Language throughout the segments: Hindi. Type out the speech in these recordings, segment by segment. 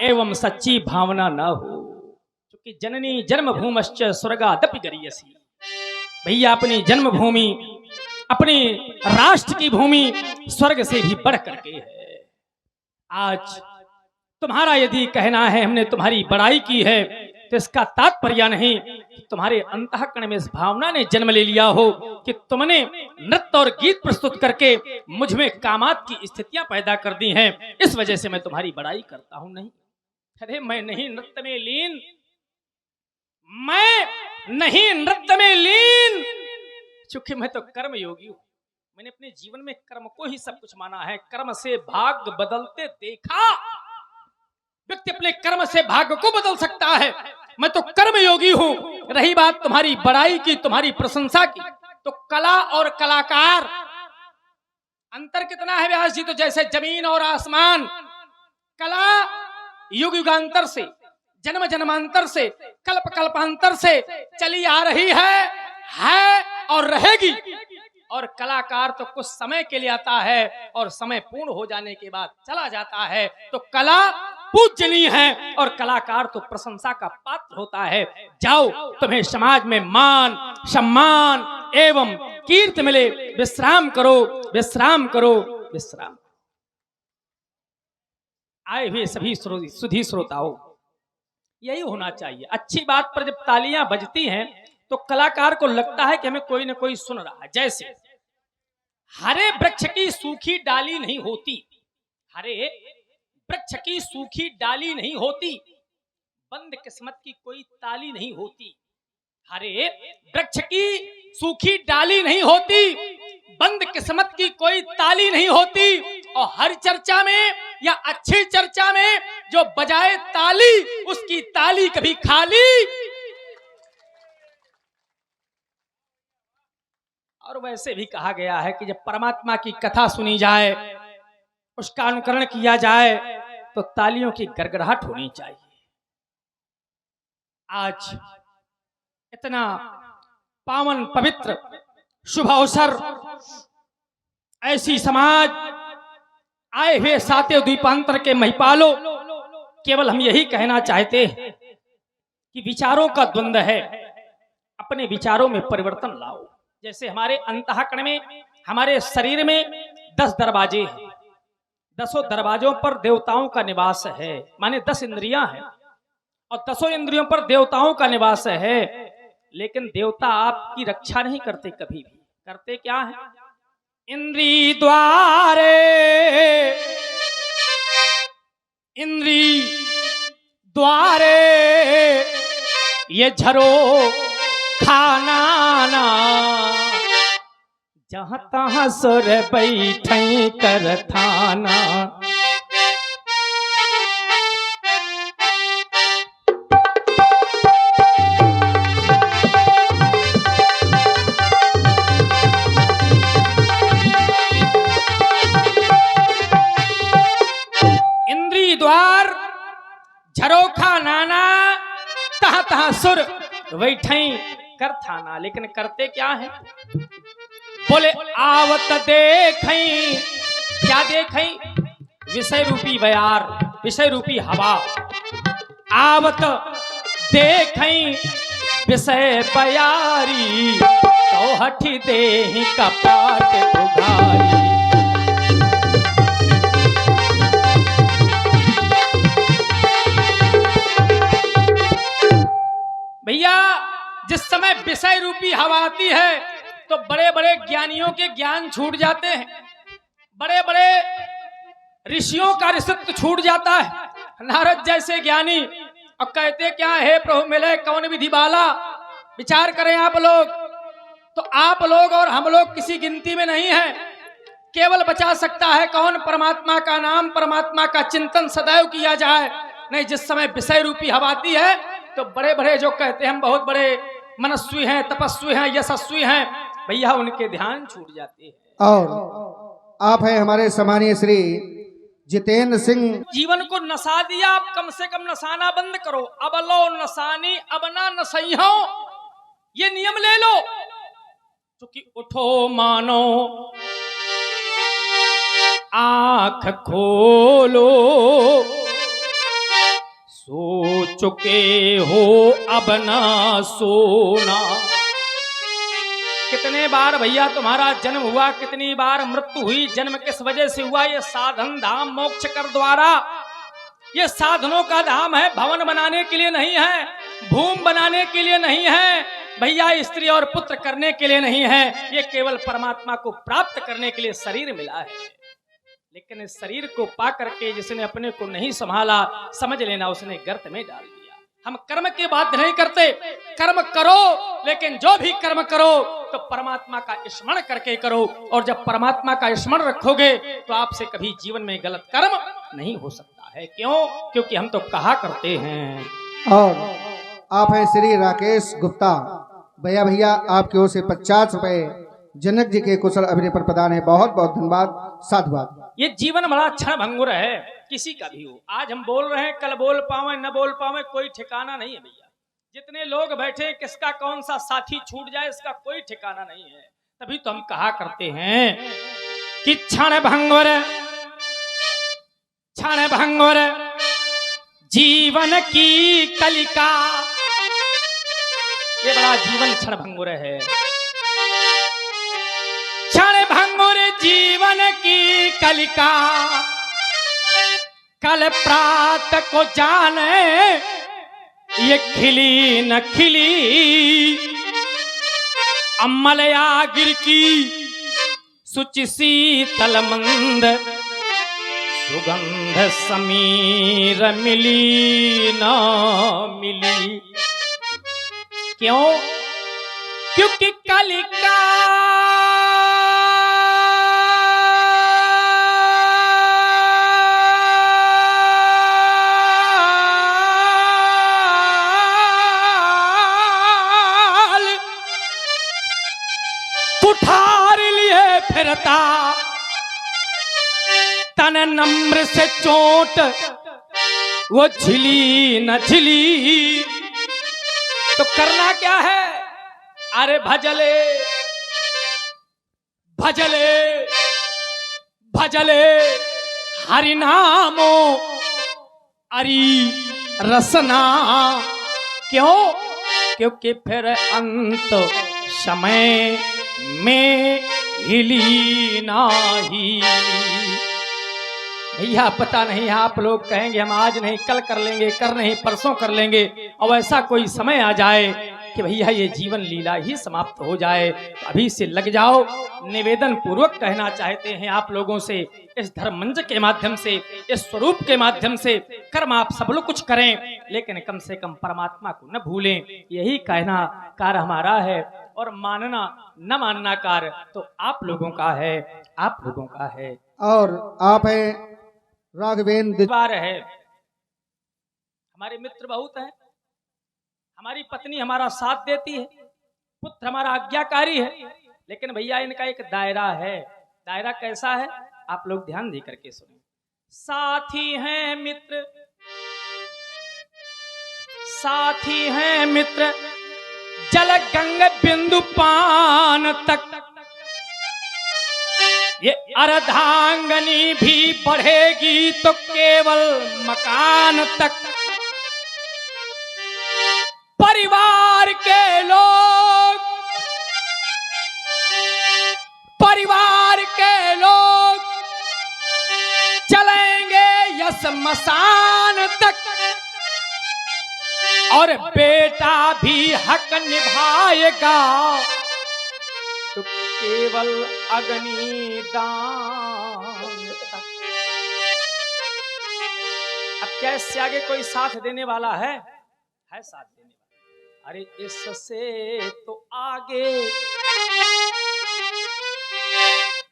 एवं सच्ची भावना न हो, क्योंकि जननी जन्मभूमश्च स्वर्गादपि गरीयसी। भैया अपनी जन्मभूमि, अपनी राष्ट्र की भूमि स्वर्ग से भी बढ़ करके है। आज तुम्हारा यदि कहना है हमने तुम्हारी बड़ाई की है, तो इसका तात्पर्य नहीं कि तुम्हारे अंतःकरण में इस भावना ने जन्म ले लिया हो कि तुमने नृत्य और गीत प्रस्तुत करके मुझ में कामात की स्थितियां पैदा कर दी हैं, इस वजह से मैं तुम्हारी बड़ाई करता हूं। नहीं, अरे मैं नहीं नृत्य में लीन, मैं नहीं नृत्य में लीन, चूंकि मैं तो कर्म योगी हूं। मैंने अपने जीवन में कर्म को ही सब कुछ माना है। कर्म से भाग्य बदलते देखा, व्यक्ति अपने कर्म से भाग्य को बदल सकता है। मैं तो कर्म योगी हूं। रही बात तुम्हारी बड़ाई की, तुम्हारी प्रशंसा की, तो कला और कलाकार अंतर कितना है व्यास जी? तो जैसे जमीन और आसमान। कला युग युगांतर से, जन्म जन्मांतर से, कल्प कल्पांतर से चली आ रही है और रहेगी। और कलाकार तो कुछ समय के लिए आता है और समय पूर्ण हो जाने के बाद चला जाता है। तो कला पूजनीय है और कलाकार तो प्रशंसा का पात्र होता है। जाओ, तुम्हें समाज में मान सम्मान एवं कीर्ति मिले, विश्राम करो, विश्राम करो, विश्राम। आए हुए सभी सुधी श्रोताओं, यही होना चाहिए। अच्छी बात पर जब तालियां बजती हैं तो कलाकार को लगता है कि हमें कोई ना कोई सुन रहा है। जैसे हरे वृक्ष की सूखी डाली नहीं होती, हरे वृक्ष की सूखी डाली नहीं होती, बंद किस्मत की कोई ताली नहीं होती। हरे वृक्ष की सूखी डाली नहीं होती, बंद किस्मत की कोई ताली नहीं होती। और हर चर्चा में या अच्छी चर्चा में जो बजाए ताली, उसकी ताली कभी खाली। और वैसे भी कहा गया है कि जब परमात्मा की कथा सुनी जाए, उसका अनुकरण किया जाए, तो तालियों की गड़गड़ाहट होनी चाहिए। आज इतना पावन पवित्र शुभ अवसर, ऐसी समाज, आए हुए सातवें द्वीपांतर के महिपालों, केवल हम यही कहना चाहते हैं कि विचारों का द्वंद्व है, अपने विचारों में परिवर्तन लाओ। जैसे हमारे अंतःकरण में, हमारे शरीर में 10 दरवाजे हैं, 10 दरवाजों पर देवताओं का निवास है, माने 10 इंद्रियां हैं और 10 इंद्रियों पर देवताओं का निवास है। लेकिन देवता आपकी रक्षा नहीं करते, कभी भी करते क्या है? इंद्री द्वारे, इंद्री द्वारे ये झरो खाना ना, जहां तहां सुर बैठे कर थाना। इंद्री द्वार झरोखा नाना, तहां तहां सुर बैठे कर थाना। लेकिन करते क्या है? बोले आवत देखें, क्या देखें? विषय रूपी बयार, विषय रूपी हवा। आवत देखें विषय बयारी, तो हठी देहि कपाट उघारी। भैया, जिस समय विषय रूपी हवा आती है तो बड़े बड़े ज्ञानियों के ज्ञान छूट जाते हैं, बड़े बड़े ऋषियों का ऋषित्व छूट जाता है। नारद जैसे ज्ञानी अब कहते क्या है? प्रभु मिले कौन विधि बाला। विचार करें आप लोग, तो आप लोग और हम लोग किसी गिनती में नहीं है। केवल बचा सकता है कौन? परमात्मा का नाम, परमात्मा का चिंतन सदैव किया जाए। नहीं, जिस समय विषय रूपी हवा आती है तो बड़े बड़े जो कहते हैं हम बहुत बड़े मनस्वी हैं, तपस्वी हैं, यशस्वी हैं, भैया उनके ध्यान छूट जाते हैं। और आप हैं हमारे सम्मानीय श्री जितेंद्र सिंह। जीवन को नशा दिया, आप कम से कम नशाना बंद करो। अब लो नशानी, अब ना नशइयो, ये नियम ले लो। क्योंकि उठो मानो, आंख खोलो, सो चुके हो अब ना सोना। कितने बार भैया तुम्हारा जन्म हुआ, कितनी बार मृत्यु हुई, जन्म किस वजह से हुआ? ये साधन धाम मोक्ष कर द्वारा, ये साधनों का धाम है, भवन बनाने के लिए नहीं है, भूमि बनाने के लिए नहीं है भैया, स्त्री और पुत्र करने के लिए नहीं है, ये केवल परमात्मा को प्राप्त करने के लिए शरीर मिला है। लेकिन इस शरीर को पा करके जिसने अपने को नहीं संभाला, समझ लेना उसने गर्त में डाल दिया। हम कर्म के बाध्य नहीं करते, कर्म करो, लेकिन जो भी कर्म करो तो परमात्मा का स्मरण करके करो, और जब परमात्मा का स्मरण रखोगे तो आपसे कभी जीवन में गलत कर्म नहीं हो सकता है। क्यों? क्योंकि हम तो कहा करते हैं। और आप हैं श्री राकेश गुप्ता भैया, भैया आपकी ओर से 50 रुपए जनक जी के कुशल अभिनय पर प्रदान है। बहुत बहुत धन्यवाद, साधुवाद। ये जीवन बड़ा क्षण भंगुर है, किसी का भी हो। आज हम बोल रहे हैं, कल बोल पावे न बोल पावे, कोई ठिकाना नहीं है भैया। जितने लोग बैठे, किसका कौन सा साथी छूट जाए इसका कोई ठिकाना नहीं है। तभी तो हम कहा करते हैं कि क्षण भंगुर जीवन की कलिका। ये बड़ा जीवन क्षण भंगुर है। क्षण भंगुर जीवन की कलिका, कल प्रात को जाने ये खिली न खिली। अम्मलया गिर की सुचि शीतल मंद, सुगंध समीर मिली न मिली। क्यों? क्योंकि कलिका कुठार लिए फिरता, तन नम्र से चोट वो झिली न झिली। तो करना क्या है? अरे भजले भजले भजले हरि नामो अरि रसना। क्यों? क्योंकि फिर अंत समय में हिली नाही। भैया पता नहीं, आप लोग कहेंगे हम आज नहीं कल कर लेंगे, कर नहीं परसों कर लेंगे, और ऐसा कोई समय आ जाए कि भैया ये जीवन लीला ही समाप्त हो जाए, तो अभी से लग जाओ। निवेदन पूर्वक कहना चाहते हैं आप लोगों से, इस धर्म मंच के माध्यम से, इस स्वरूप के माध्यम से, कर्म आप सब लोग कुछ करें, लेकिन कम से कम परमात्मा को न भूलें। यही कहना कार्य हमारा है, और मानना न मानना कार्य तो आप लोगों का है, आप लोगों का है। और आप हैं राघवेंद्र बार है, हमारे मित्र बहुत हैं, हमारी पत्नी हमारा साथ देती है, पुत्र हमारा आज्ञाकारी है, लेकिन भैया इनका एक दायरा है। दायरा कैसा है? आप लोग ध्यान दे करके सुने। साथी हैं मित्र, साथी हैं मित्र, जल गंग बिंदु पान तक। ये अर्धांगनी भी बढ़ेगी तो केवल मकान तक। परिवार के लोग, परिवार के लोग चलेंगे यस मसान तक, और बेटा भी हक निभाएगा तो केवल अग्नि दान तक। अब क्या इससे आगे कोई साथ देने वाला है साथ देने वाला? अरे इससे तो आगे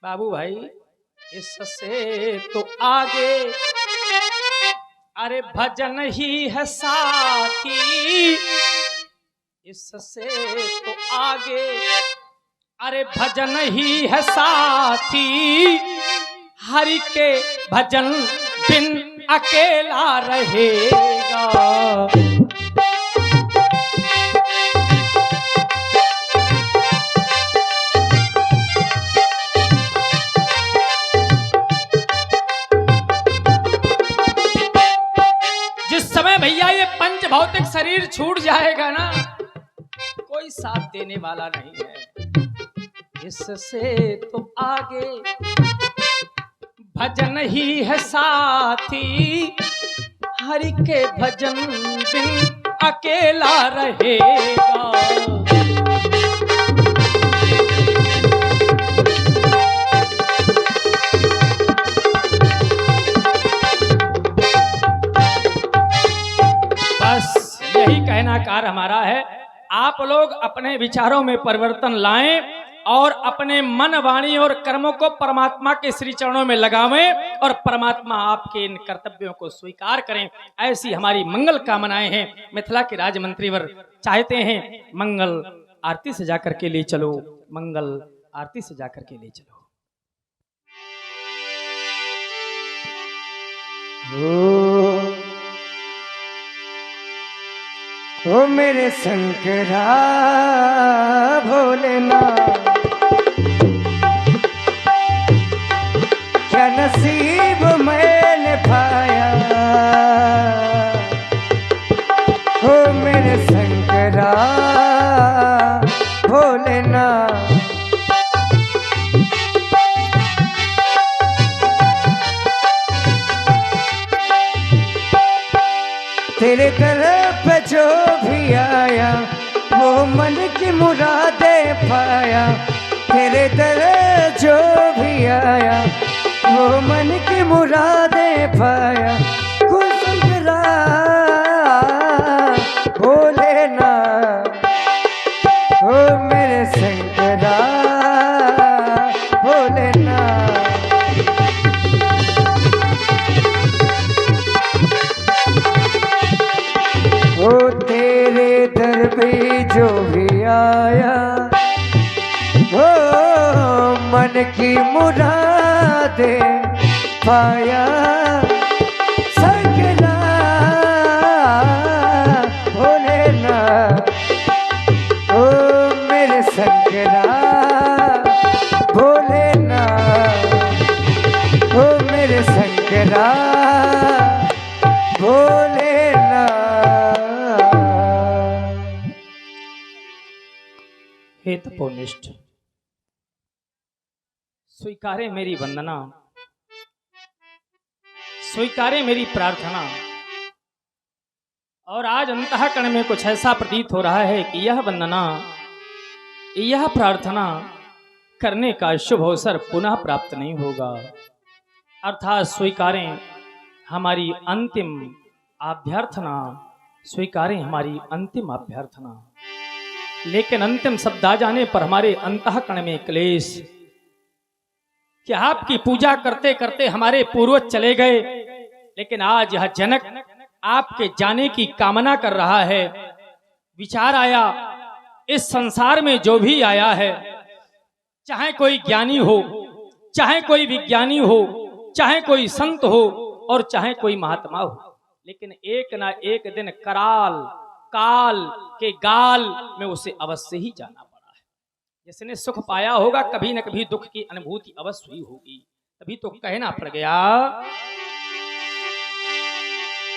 बाबू भाई, इससे तो आगे अरे भजन ही है साथी। इससे तो आगे अरे भजन ही है साथी, हरि के भजन बिन अकेला रहेगा। जिस समय भैया ये पंच भौतिक शरीर छूट जाएगा ना, कोई साथ देने वाला नहीं है। इससे तो आगे भजन ही है साथी, हरि के भजन बिन अकेला रहेगा। बस यही कहना कार हमारा है, आप लोग अपने विचारों में परिवर्तन लाएं और अपने मन, वाणी और कर्मों को परमात्मा के श्री चरणों में लगावें और परमात्मा आपके इन कर्तव्यों को स्वीकार करें। ऐसी हमारी मंगल कामनाएं हैं। मिथिला के राजमंत्रीवर चाहते हैं मंगल आरती से जाकर के ले चलो, मंगल आरती से जाकर के ले चलो। ओ मेरे शंकरा भोलेनाथ, क्या नसीब मैंने पाया। ओ मेरे शंकरा भोलेनाथ, तेरे दर पे जो भी आया वो मन की मुरादें पाया। तेरे दर जो भी आया वो मन की मुरादें पाया। कुल शंकरा भोलेनाथ, ओ मेरे शंकरा भोलेनाथ, वो तेरे दर पे जो भी आया वो मन की मुरादें पाया। शंकरा भोलेनाथ, ओ मेरे शंकरा भोलेनाथ, ओ मेरे शंकरा भोलेनाथ। हे तपोनिष्ठ, स्वीकारे मेरी वंदना, स्वीकारे मेरी प्रार्थना। और आज अंतःकरण में कुछ ऐसा प्रतीत हो रहा है कि यह वंदना, यह प्रार्थना करने का शुभ अवसर पुनः प्राप्त नहीं होगा। अर्थात स्वीकारें हमारी अंतिम अभ्यर्थना, स्वीकारें हमारी अंतिम अभ्यर्थना। लेकिन अंतिम शब्द आ जाने पर हमारे अंतःकरण में क्लेश कि आपकी पूजा करते करते हमारे पूर्वज चले गए, लेकिन आज यह जनक आपके जाने की कामना कर रहा है। विचार आया, इस संसार में जो भी आया है, चाहे कोई ज्ञानी हो, चाहे कोई विज्ञानी हो, चाहे कोई संत हो और चाहे कोई महात्मा हो, लेकिन एक ना एक दिन कराल काल के गाल में उसे अवश्य ही जाना पड़ा है। जिसने सुख पाया होगा कभी न कभी दुख की अनुभूति अवश्य हुई होगी। तभी तो कहना पड़ गया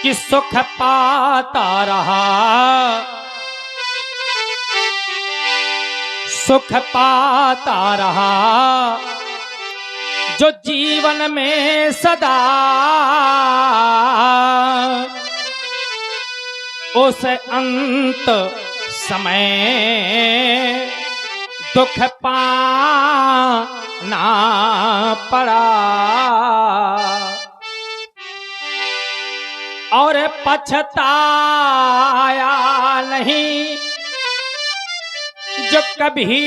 कि सुख पाता रहा, सुख पाता रहा जो जीवन में सदा, उस अंत समय दुख पाना पड़ा और पछताया नहीं जो कभी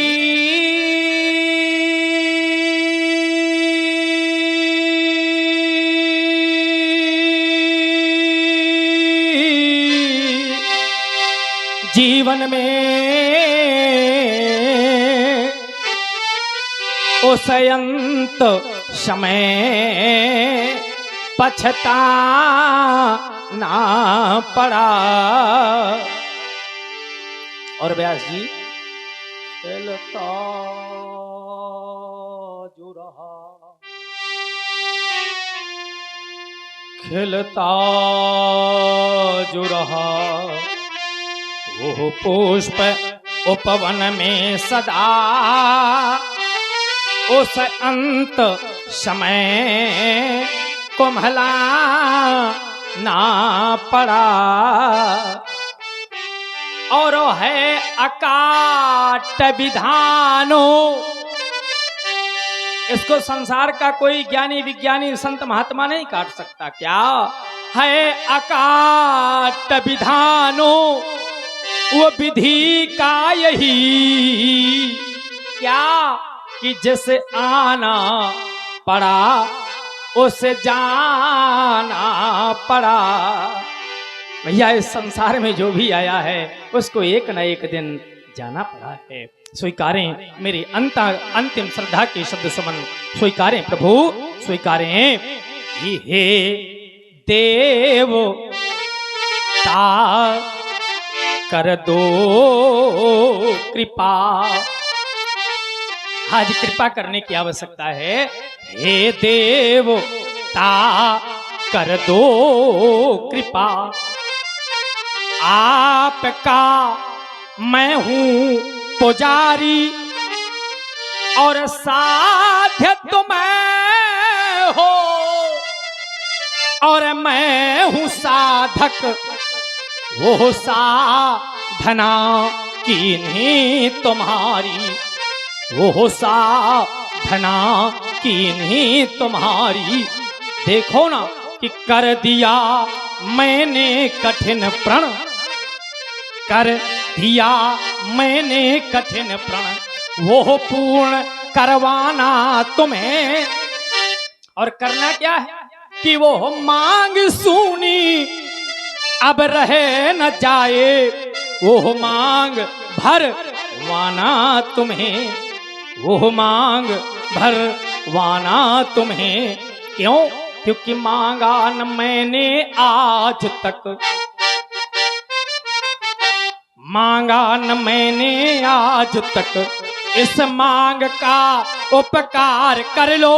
जीवन में उस अंत समय पछताना पड़ा। और व्यास जी, चलता जो रहा खिलता जो रहा वो पुष्प उपवन में सदा, उस अंत समय कुम्हला ना पड़ा। और है अकाट विधानो, इसको संसार का कोई ज्ञानी विज्ञानी संत महात्मा नहीं काट सकता। क्या है अकाट विधानो, वो विधि का यही क्या कि जैसे आना पड़ा उसे जाना पड़ा। भैया इस संसार में जो भी आया है उसको एक न एक दिन जाना पड़ा है। स्वीकारें मेरी अंतिम श्रद्धा के शब्द सुमन, स्वीकारें प्रभु स्वीकारें। हे देव ता कर दो कृपा, आज कृपा करने की आवश्यकता है। हे देव ता कर दो कृपा, आपका मैं हूँ पुजारी और साध्य तुम्हें हो, और मैं हूँ साधक वो साधना कीन्ही तुम्हारी, वो साधना कीन्ही तुम्हारी। देखो ना कि कर दिया मैंने कठिन प्रण, कर दिया मैंने कठिन प्रण, वो पूर्ण करवाना तुम्हें। और करना क्या है कि वो मांग सुनी अब रहे न जाए, वो मांग भर वाना तुम्हें, वो मांग भर वाना तुम्हें। क्यों? क्योंकि मांगा न मैंने आज तक, मांगा न मैंने आज तक, इस मांग का उपकार कर लो।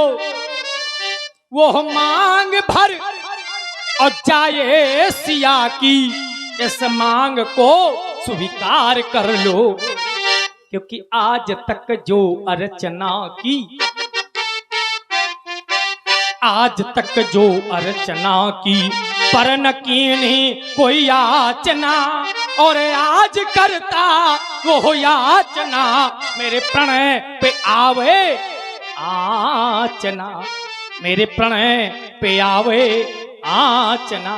वो मांग भर और जाए सिया की, इस मांग को स्वीकार कर लो। क्योंकि आज तक जो अर्चना की, आज तक जो अर्चना की, पर न कीन्ही कोई याचना, और आज करता वो याचना, मेरे प्रणय पे आवे आचना, मेरे प्रणय पे आवे आचना।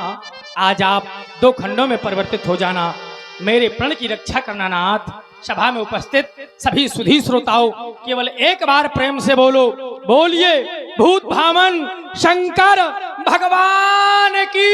आज आप दो खंडों में परिवर्तित हो जाना, मेरे प्रण की रक्षा करना नाथ। सभा में उपस्थित सभी सुधी श्रोताओं केवल एक बार प्रेम से बोलो, बोलिए भूत भामन शंकर भगवान की।